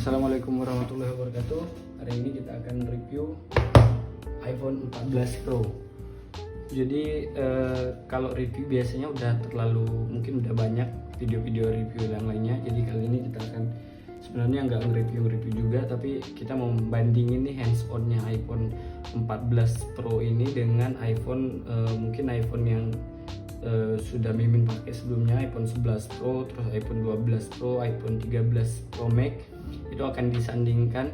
Assalamualaikum warahmatullahi wabarakatuh. Hari ini kita akan review iPhone 14 Pro. Jadi kalau review biasanya mungkin udah banyak video-video review yang lainnya. Jadi kali ini kita akan sebenarnya nggak nge-review juga, tapi kita mau membandingin nih hands-on-nya iPhone 14 Pro ini dengan mungkin iPhone yang sudah Mimin pakai sebelumnya, iPhone 11 Pro, terus iPhone 12 Pro, iPhone 13 Pro Max. Itu akan disandingkan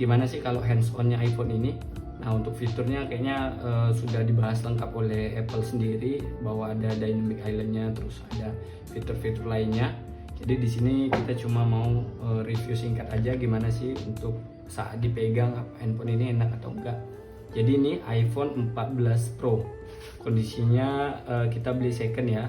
gimana sih kalau hands-on-nya iPhone ini. Nah, untuk fiturnya kayaknya sudah dibahas lengkap oleh Apple sendiri, bahwa ada Dynamic Island-nya, terus ada fitur-fitur lainnya. Jadi di sini kita cuma mau review singkat aja gimana sih untuk saat dipegang handphone ini enak atau enggak. Jadi ini iPhone 14 Pro. Kondisinya kita beli second ya.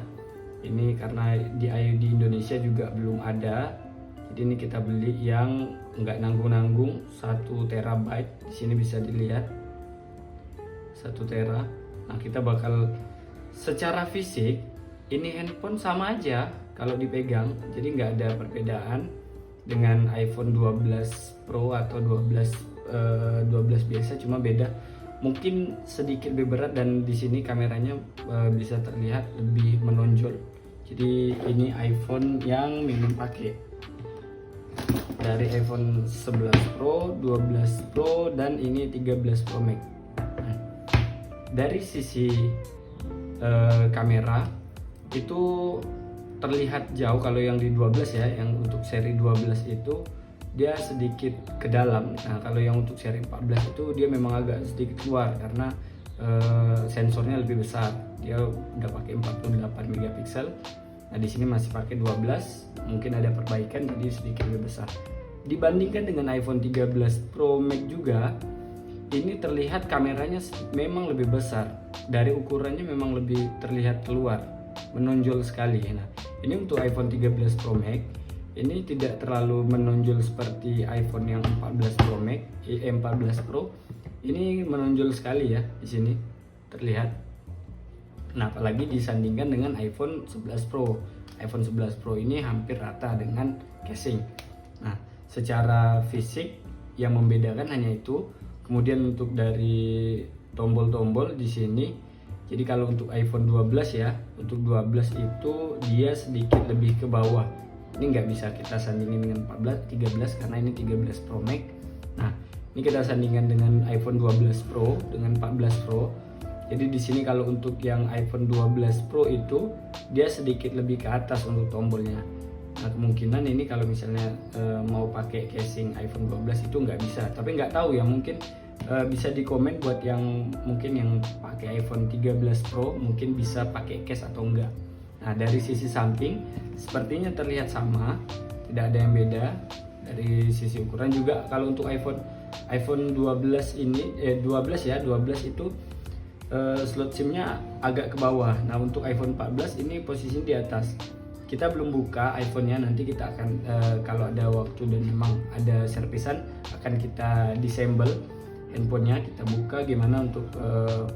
Ini karena di Indonesia juga belum ada. Jadi ini kita beli yang enggak nanggung-nanggung, 1 terabyte. Di sini bisa dilihat 1 tera. Nah, kita bakal secara fisik ini handphone sama aja kalau dipegang. Jadi nggak ada perbedaan dengan iPhone 12 Pro atau 12 biasa, cuma beda mungkin sedikit lebih berat, dan di sini kameranya bisa terlihat lebih menonjol. Jadi ini iPhone yang Mimin pakai dari iPhone 11 Pro, 12 Pro, dan ini 13 Pro Max. Nah, dari sisi kamera itu terlihat jauh kalau yang di 12 ya, yang untuk seri 12 itu dia sedikit ke dalam. Nah, kalau yang untuk seri 14 itu dia memang agak sedikit keluar karena sensornya lebih besar. Dia udah pakai 48 megapiksel. Nah, di sini masih pakai 12. Mungkin ada perbaikan jadi sedikit lebih besar. Dibandingkan dengan iPhone 13 Pro Max juga, ini terlihat kameranya memang lebih besar. Dari ukurannya memang lebih terlihat keluar, menonjol sekali. Nah, ini untuk iPhone 13 Pro Max ini tidak terlalu menonjol seperti iPhone yang 14 Pro Max, 14 Pro. Ini menonjol sekali ya di sini terlihat. Nah, apalagi disandingkan dengan iPhone 11 Pro. iPhone 11 Pro ini hampir rata dengan casing. Nah, secara fisik yang membedakan hanya itu. Kemudian untuk dari tombol-tombol di sini, jadi kalau untuk iPhone 12 ya, untuk 12 itu dia sedikit lebih ke bawah. Ini nggak bisa kita sandingin dengan 13 karena ini 13 Pro Max. Nah, ini kita sandingkan dengan iPhone 12 Pro dengan 14 Pro. Jadi di sini kalau untuk yang iPhone 12 Pro itu dia sedikit lebih ke atas untuk tombolnya. Nah, kemungkinan ini kalau misalnya mau pakai casing iPhone 12 itu nggak bisa. Tapi nggak tahu ya, mungkin bisa di komen buat yang mungkin yang pakai iPhone 13 Pro mungkin bisa pakai case atau enggak. Nah, dari sisi samping sepertinya terlihat sama, tidak ada yang beda. Dari sisi ukuran juga kalau untuk iPhone 12 ini 12 itu slot SIM-nya agak ke bawah. Nah, untuk iPhone 14 ini posisinya di atas. Kita belum buka iPhone-nya, nanti kita akan kalau ada waktu dan memang ada servisan akan kita disassemble handphonenya, kita buka gimana untuk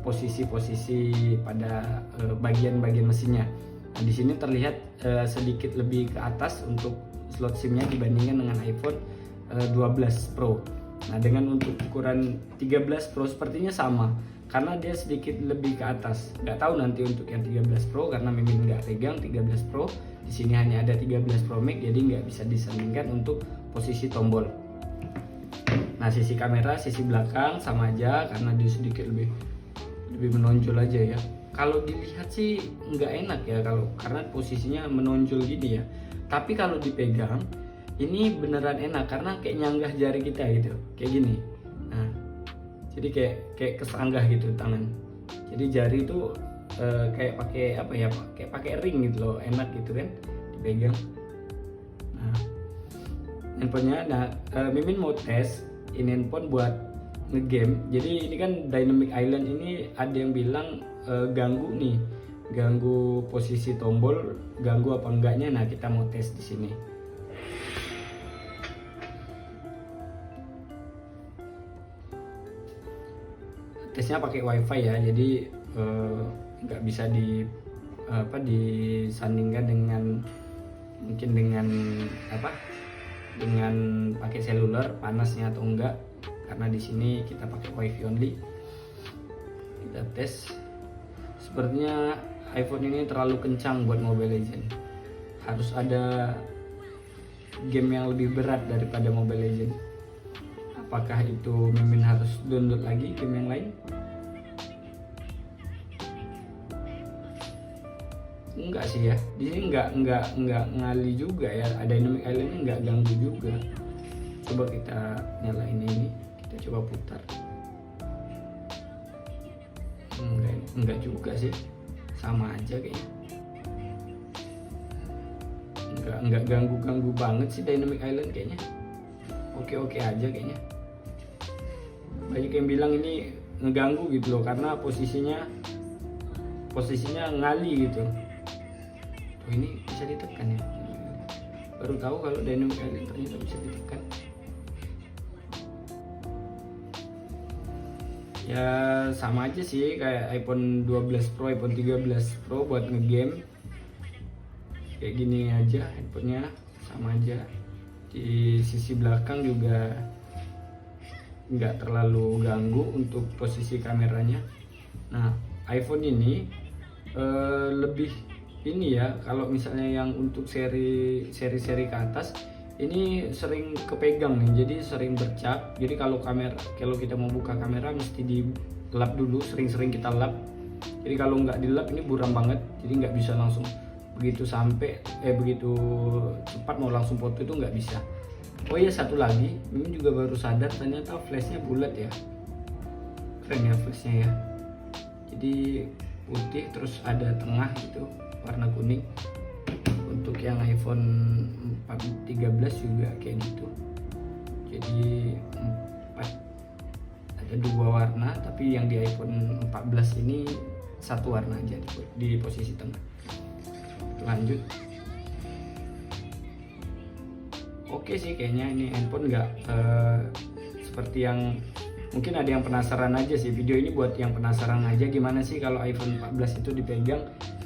posisi-posisi pada bagian-bagian mesinnya. Nah, di sini terlihat sedikit lebih ke atas untuk slot SIM-nya dibandingkan dengan iPhone 12 Pro. Nah, dengan untuk ukuran 13 Pro sepertinya sama karena dia sedikit lebih ke atas. Nggak tahu nanti untuk yang 13 Pro karena Mimin nggak pegang 13 Pro. Di sini hanya ada 13 Pro Max, jadi nggak bisa disandingkan untuk posisi tombol. Nah, sisi kamera, sisi belakang sama aja karena dia sedikit lebih menonjol aja ya. Kalau dilihat sih nggak enak ya karena posisinya menonjol gini ya. Tapi kalau dipegang ini beneran enak karena kayak nyanggah jari kita gitu, kayak gini. Nah, jadi kayak kesanggah gitu tangan. Jadi jari itu kayak pakai apa ya? Kayak pakai ring gitu loh, enak gitu kan dipegang. Nah, handphonenya, Mimin mau tes ini handphone buat ngegame. Jadi ini kan Dynamic Island ini ada yang bilang ganggu posisi tombol, ganggu apa enggaknya. Nah, kita mau tes di sini. Tesnya pakai WiFi ya, jadi nggak bisa disandingkan dengan mungkin dengan dengan pakai seluler panasnya atau enggak, karena di sini kita pakai wifi only. Kita tes. Sepertinya iPhone ini terlalu kencang buat Mobile Legends. Harus ada game yang lebih berat daripada Mobile Legends. Apakah itu Mimin harus download lagi game yang lain? Enggak sih ya, di sini enggak ngali juga ya. Dynamic Island-nya enggak ganggu juga. Coba kita nyalain ini, kita coba putar. Enggak juga sih, sama aja kayaknya. Enggak ganggu banget sih Dynamic Island kayaknya. Oke aja kayaknya. Banyak yang bilang ini ngeganggu gitu loh, karena posisinya ngali gitu. Oh, ini bisa ditekan ya. Baru tahu kalau Dynamic Island ternyata bisa ditekan. Ya sama aja sih kayak iPhone 12 Pro, iPhone 13 Pro buat ngegame. Kayak gini aja handphonenya, sama aja. Di sisi belakang juga nggak terlalu ganggu untuk posisi kameranya. Nah, iPhone ini lebih ini ya, kalau misalnya yang untuk seri ke atas ini sering kepegang nih, jadi sering bercak. Jadi kalau kita mau buka kamera mesti dilap dulu, sering-sering kita lap. Jadi kalau nggak dilap ini buram banget, jadi nggak bisa langsung begitu cepat mau langsung foto itu nggak bisa. Oh iya, satu lagi, ini juga baru sadar ternyata flashnya bulat ya. Keren ya flashnya ya. Jadi putih terus ada tengah itu warna kuning. Untuk yang iPhone 13 juga kayak gitu. Jadi ada dua warna, tapi yang di iPhone 14 ini satu warna aja di posisi tengah. Lanjut. Oke sih, kayaknya ini handphone nggak seperti yang mungkin ada yang penasaran aja sih. Video ini buat yang penasaran aja, gimana sih kalau iPhone 14 itu dipegang,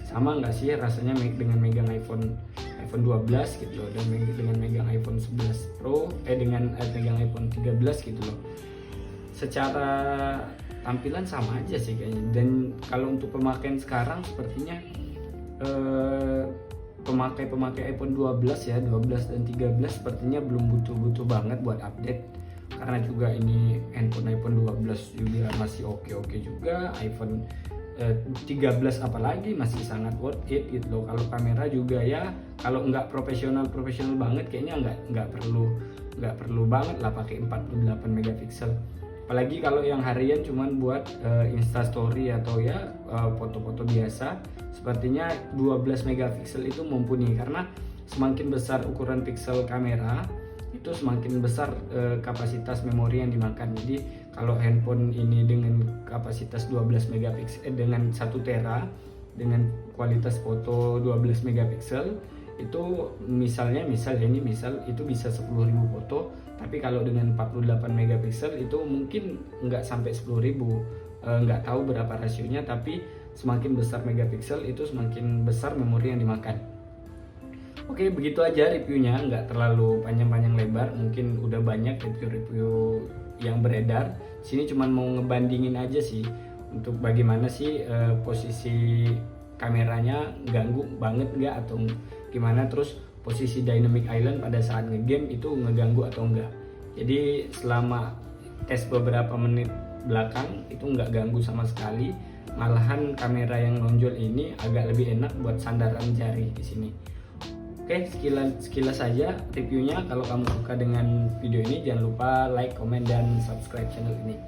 sama nggak sih rasanya dengan megang iPhone 12 gitu loh, dan dengan megang iPhone 11 Pro dengan megang iPhone 13 gitu loh. Secara tampilan sama aja sih kayaknya. Dan kalau untuk pemakaian sekarang sepertinya pemakai iPhone 12 ya, 12 dan 13 sepertinya belum butuh banget buat update, karena juga ini iPhone 12 juga masih oke juga. iPhone 13 apalagi masih sangat worth it gitu loh. Kalau kamera juga ya, kalau nggak profesional banget kayaknya nggak perlu banget lah pakai 48 megapiksel. Apalagi kalau yang harian cuman buat instastory atau ya foto-foto biasa, sepertinya 12 megapiksel itu mumpuni, karena semakin besar ukuran piksel kamera itu semakin besar kapasitas memori yang dimakan. Jadi kalau handphone ini dengan kapasitas 12 megapiksel dengan 1 tera dengan kualitas foto 12 megapiksel itu misal itu bisa 10.000 foto, tapi kalau dengan 48 megapiksel itu mungkin nggak sampai 10.000. Nggak tahu berapa rasionya, tapi semakin besar megapiksel itu semakin besar memori yang dimakan. Oke, begitu aja reviewnya, nggak terlalu panjang lebar. Mungkin udah banyak review yang beredar. Sini cuman mau ngebandingin aja sih untuk bagaimana sih posisi kameranya, ganggu banget nggak atau gimana, terus posisi Dynamic Island pada saat ngegame itu ngeganggu atau enggak. Jadi selama tes beberapa menit belakang itu nggak ganggu sama sekali. Malahan kamera yang nonjol ini agak lebih enak buat sandaran jari di sini. Oke, sekilas saja reviewnya. Kalau kamu suka dengan video ini, jangan lupa like, komen, dan subscribe channel ini.